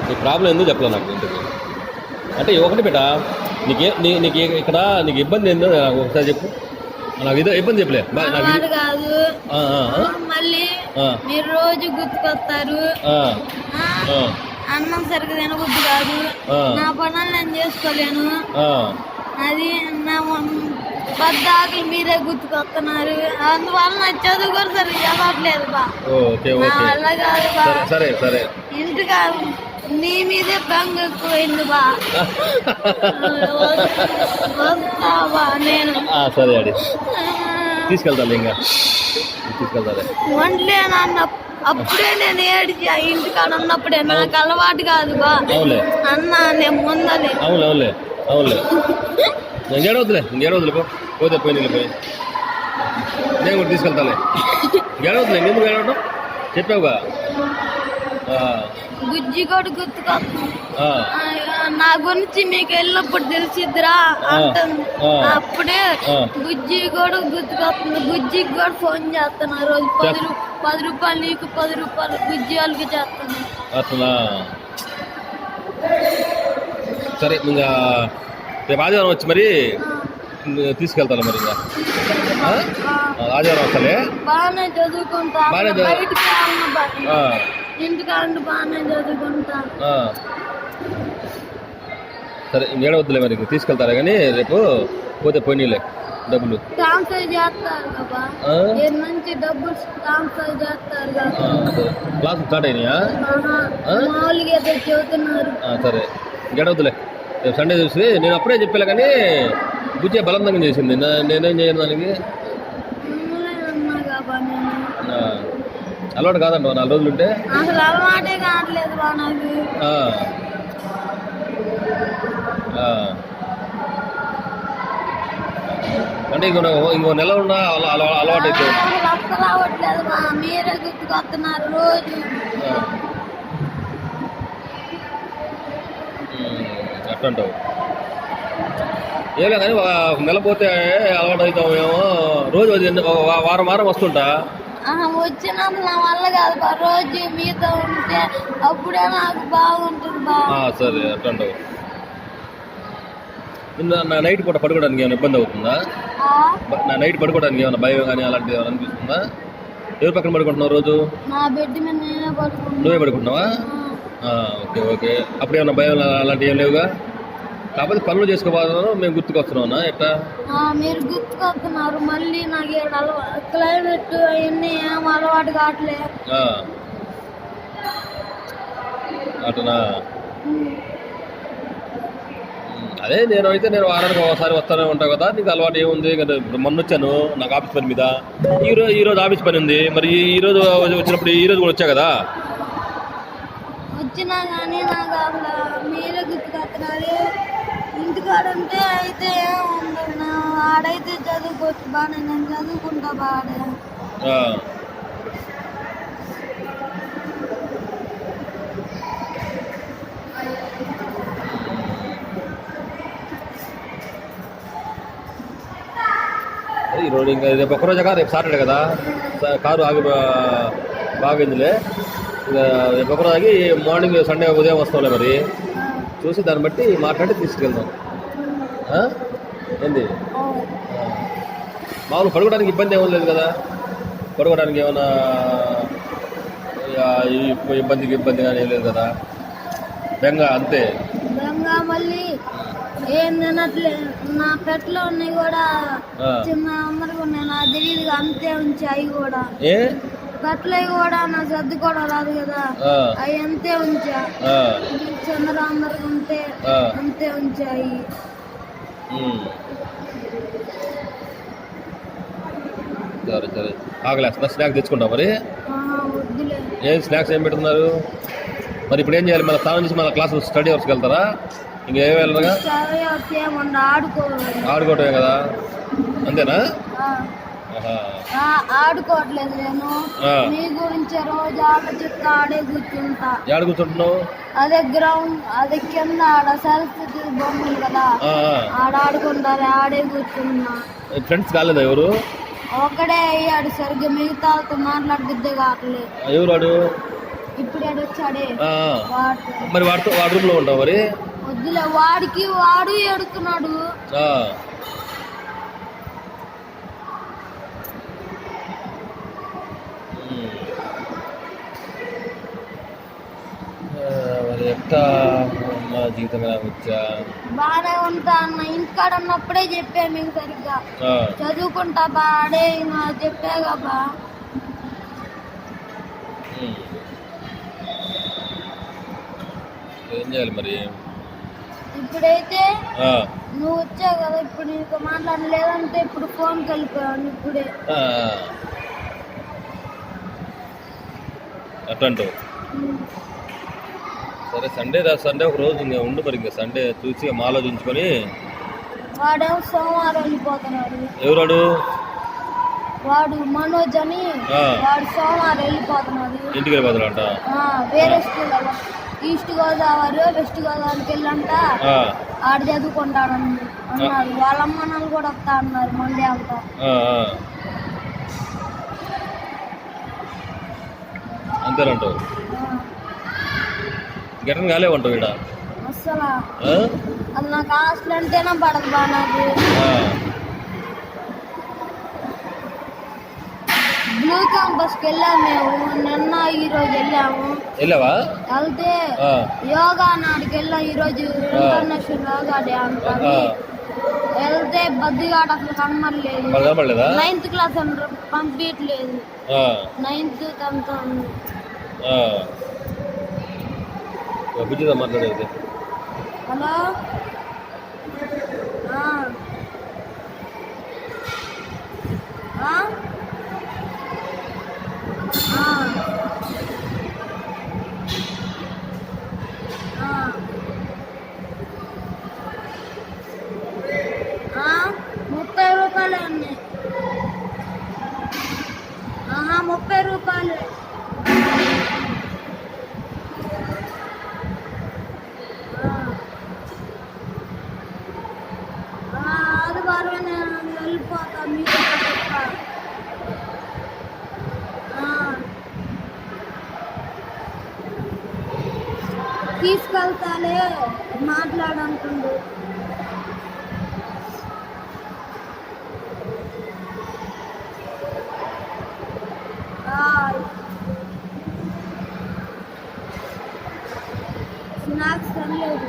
నీ ప్రాబ్లం ఎందుకు చెప్పలే నాకు ఇంటికి అంటే ఒకటి బేటా నీకు ఇక్కడ నీకు ఇబ్బంది ఏందో నాకు ఒకసారి చెప్పు నాకు ఇదో ఇబ్బంది చెప్పలే కాదు మళ్ళీ మీరు రోజు గుర్తుకొస్తారు అన్నం సరిగ్గా తినబుద్ధి కాదు నా పనులు నేను చేసుకోలేను అది నా పద్దాకులు మీరే గుర్తుకొస్తున్నారు అందువల్ల నా చదువు కూడా సరిగ్గా చదవట్లేదు బా నా వల్ల కాదు బా ఇంటికా నీ మీదే బంగ్ ఎక్కువైంది బా వస్తావా నేను సరే అడి తీసుకెళ్తాను ఇంకా తీసుకెళ్తాలే వంటలే నాన్న అప్పుడే నేను ఏడిచి ఇంటికాడ ఉన్నప్పుడే నాకు అలవాటు కాదు బా అన్న నేను ముందలే అవునులే ఇంకేడవద్దులే పోతే పోయి పోయి నేను కూడా తీసుకెళ్తాలే ఏడవద్దులే ఎందుకు ఏడవడం చెప్పావుగా గుజ్జి కూడా గుర్తుకొస్తుంది నా గురించి మీకు వెళ్ళినప్పుడు తెలిసిద్దిరా అంటుంది అప్పుడే గుజ్జి కూడా గుర్తుకొస్తుంది గుజ్జికి కూడా ఫోన్ చేస్తాను రోజు 10 రూపాయలు నీకు 10 రూపాయలు గుజ్జి వాళ్ళకి చేస్తాను అట్లా సరే ఇంకా రేపు ఆదివారం వచ్చి మరి తీసుకెళ్తాను మరి ఇంకా ఆదివారం వస్తాలే బాగానే చదువుకుంటా బయటకి ఇంటికాడ బాగానే చదువుకుంటా సరే ఇంకేడవద్దులే మరి తీసుకెళ్తారా కానీ రేపు పోతే పోనీలే డబ్బులు ట్రాన్స్ఫర్ చేస్తారు కదా నుంచి డబ్బులు ట్రాన్స్ఫర్ చేస్తారు క్లాస్ స్టార్ట్ అయినాయా మామూలుగా చెబుతున్నారు సరే ఇంకేడవద్దులే రేపు సండే చూసి నేను అప్పుడే చెప్పలే కానీ బుజ్జే బలవంతంగా చేసింది నేనేం చేయను దానికి అలవాటు కాదంట 4 రోజులు ఉంటే అసలు అలవాటే కావట్లేదు నాకు అంటే ఇంకో నెల ఉన్నా అలవాటు అయితే అసలు రావట్లేదు మీరే గుర్తుకొస్తున్నారు రోజు అట్టంటావు ఏలే కానీ నెల పోతే అలవాటు అవుతాం ఏమో రోజు వారం వస్తుంటా వచ్చినప్పుడు నా వల్ల కాదు రోజు మీతో ఉంటే అప్పుడే నాకు బాగుంటుంది సరే అట్టంటావు నా నైట్ పూట పడుకోవడానికి ఏమైనా ఇబ్బంది అవుతుందా నా నైట్ పడుకోవడానికి ఏమైనా భయం కానీ అలాంటిది ఏమైనా అనిపిస్తుందా ఎవరి పక్కన పడుకుంటున్నావు రోజు నా బెడ్ మీద నేనే పడుకుంటున్నా నువ్వే పడుకుంటున్నావా ఓకే అప్పుడు ఏమన్నా భయం అలాంటివి ఏం లేవుగా కాకపోతే పనులు చేసుకోవాలను మేము గుర్తుకొస్తున్నావునా ఎట్లా మీరు గుర్తుకొస్తున్నారు మళ్ళీ నాకు క్లైమేట్ అవన్నీ ఏం అలవాటు కావట్లే అటనా అదే నేను వారానికి ఒకసారి వస్తూనే ఉంటాను కదా నీకు అలవాటు ఏముంది మొన్న వచ్చాను నాకు ఆఫీస్ పని మీద ఈరోజు ఆఫీస్ పని ఉంది మరి ఈరోజు వచ్చినప్పుడు ఈరోజు కూడా వచ్చా కదా వచ్చినా కానీ నాకు అసలు మీరే గుర్తుకొస్తున్నారు ఇంటికాడంటే అయితే ఏముంది ఆడైతే చదువుకోవచ్చు బాగానే నేను చదువుకుంటా బాగా ఈరోజు ఇంకా రేపు ఒక్కరోజుగా రేపు సాటర్డే కదా కారు ఆగి బాగుందిలే ఇంకా రేపు ఒక్కరోజు ఆగి మార్నింగ్ సండే ఉదయం వస్తాంలే మరి చూసి దాన్ని బట్టి మాట్లాడి తీసుకెళ్దాం ఏంది మామూలు పడుకోవడానికి ఇబ్బంది ఏమీ లేదు కదా పడుకోవడానికి ఏమైనా ఇబ్బంది కానీ ఏం లేదు కదా బెంగ అంతే మళ్ళీ ఏం తినట్లే నా పెట్లో ఉన్నాయి కూడా చిన్న అమ్మరు ఉన్నాయి నాకు తెలియదు అంతే ఉంచాయి కూడా పెట్లవి కూడా నా సర్దుకోవడం రాదు కదా అవి అంతే ఉంచా చంద్రాందరికి ఉంటే అంతే ఉంచాయి సరే సరే ఆకలేస్తున్నా స్నాక్స్ తెచ్చుకుంటాం మరి ఏం స్నాక్స్ ఏం పెడుతున్నారు మరి ఇప్పుడు ఏం చేయాలి మన స్నానం చేసి మన క్లాస్ స్టడీ అవర్స్కి వెళ్తారా ఇంకేం వెళ్ళరుగా ఆడుకోవటమే కదా అంతేనా ఆడుకోవట్లేదు నేను మీ గురించి రోజు ఆడే కూర్చుంటున్నావు అదే గ్రౌండ్ అదే కింద ఆడ సరస్వతి బొమ్మలు కదా ఆడుకుంటారు ఆడే కూర్చుంటున్నా ఫ్రెండ్స్ కాలేదా ఎవరు ఒకడే అయ్యాడు సరిగ్గా మిగతా మాట్లాడుద్దే కావట్లేదు ఎవరు ఇప్పుడు వచ్చాడే ఆ, వాడు మరి వాడి రూమ్లో ఉంటావు మరి. వద్దులే, వాడు ఎడుతున్నాడు. ఆ. మరి ఎట్లా మా జీవితం ఎలా వచ్చా? బాగానే ఉంటా అన్న, ఇంటికాడ ఉన్నప్పుడే చెప్పా మీకు సరిగ్గా. చదువుకుంటా బాడే చెప్పాగా బా. ఏం చేయాలి మరి? ఇప్పుడైతే నువ్వు వచ్చావు కదా, ఇప్పుడు నీకు మాట్లాడలేదంటే ఇప్పుడు ఫోన్ కలిపాను ఇప్పుడే. అట్టంటావు. సరే సండే ఒక రోజు ఇంకా ఉండు మరి, ఇంకా సండే చూసి ఆలోచించుకొని. వాడేమో సోమవారం వెళ్ళిపోతున్నాడు. ఎవరాడు? వాడు మనోజ్ అని, వాడు సోమవారం వెళ్ళిపోతున్నాడు. ఇంటికి వెళ్ళిపోతాడంట. వేరే స్కూల్ ఈస్ట్ గోదావరి వెస్ట్ గోదావరికి వెళ్ళంట, ఆడ చదువుకుంటాడని అన్నారు. వాళ్ళ అమ్మ నాన్న కూడా వస్తా అన్నారు మండే అంతా. అంతేనంటావు? గెటన్ కాలే ఉంటావు ఇక్కడ అసలు. అది నాకు హాస్టల్ అంటేనే పడదు బా. నాకు బ్లూ క్యాంపస్కి వెళ్ళాము మేము నిన్న, ఈరోజు వెళ్ళావా? వెళ్తే యోగా నాడికి వెళ్ళాం ఈరోజు, ఇంటర్నేషనల్ యోగా డే అంటారు. వెళ్తే బద్దిగాడు అసలు కనబడలేదు. 9th క్లాస్ పంపించలేదు, 9th 10th. మాట్లాడేది. హలో, ₹30 ఉన్నాయి. 30 ఆదివారం నేను వెళ్ళిపోతా. మీకు తీసుకెళ్తాలే, మాట్లాడంటుండు. స్నాక్స్ తినలేదు.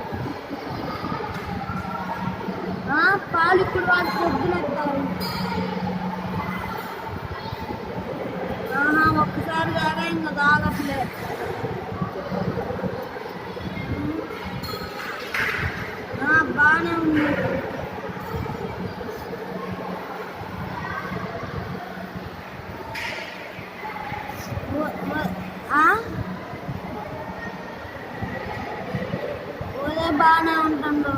పాలు ఇప్పుడు వాడు పొద్దునెత్తారు. ఒక్కసారి తాగా ఇంకా తాగట్లే. బాగానే ఉంది. బాగానే ఉంటుండు.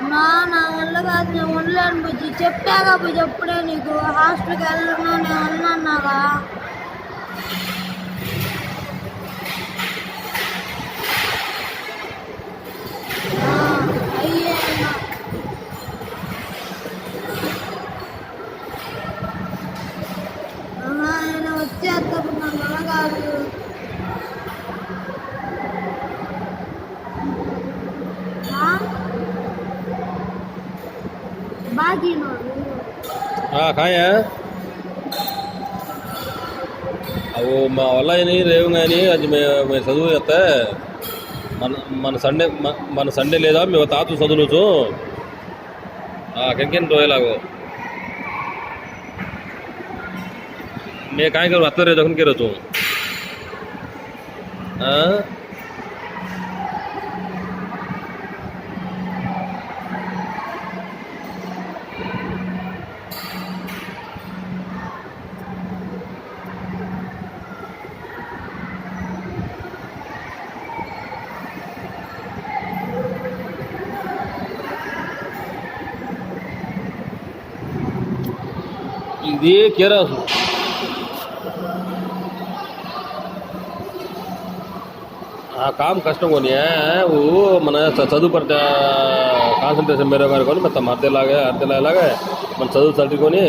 నా వల్ల కాదు, నేను ఉండలేను బుజ్జి. చెప్పాగా బుజ్జి ఎప్పుడే నీకు, హాస్టల్కి వెళ్ళను నేను ఉన్నాగా. ఆయన వచ్చేటప్పుడు నా వల్ల కాదు. కాయా అవు మా వల్ల రేవు కానీ అది మేము చదువు చేస్తే మన సండే లేదా మేము తాత చదువులుచు ಕೆಂಕೆನ್ ರೋಯಲಾಗೋ मैं काय करू आता रे जखन केरो तू ఇది కేరాసు काम कष्ट कोणी आहे मन चदू पडता కాన్సన్ట్రేషన్ మేర మేరకొని మొత్తం అర్థలాగా మనం చదువు చదువుకొని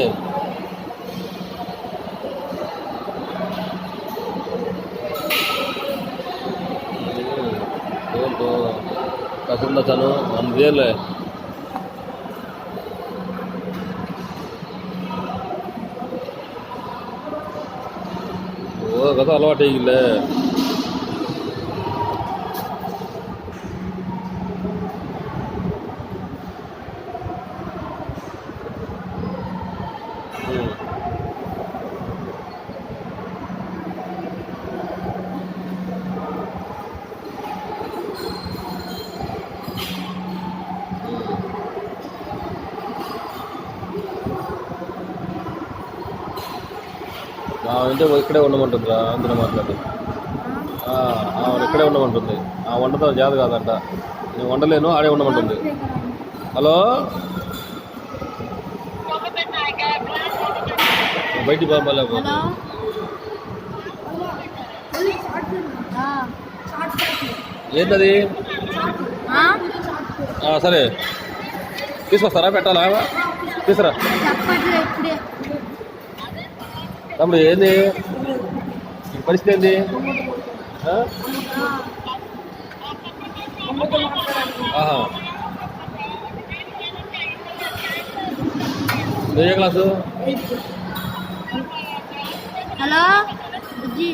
కాకుండా తను అందేలే ఓ కదా అలవాటు అయ్యిలే అంటే ఇక్కడే ఉండమంటుందిరా అందులో మాట్లాడి ఆవిడ ఇక్కడే ఉండమంటుంది ఆ వంటతో జాత కాదంట నేను వండలేను ఆడే ఉండమంటుంది హలో బయటికి పంపలేకపోతే ఏంటది సరే తీసుకొస్తారా పెట్టాలా తీసుకురా తమ్ముడు ఏంది పరిస్థితి ఏంది ఆహా ఏ క్లాసు హలో బుజ్జి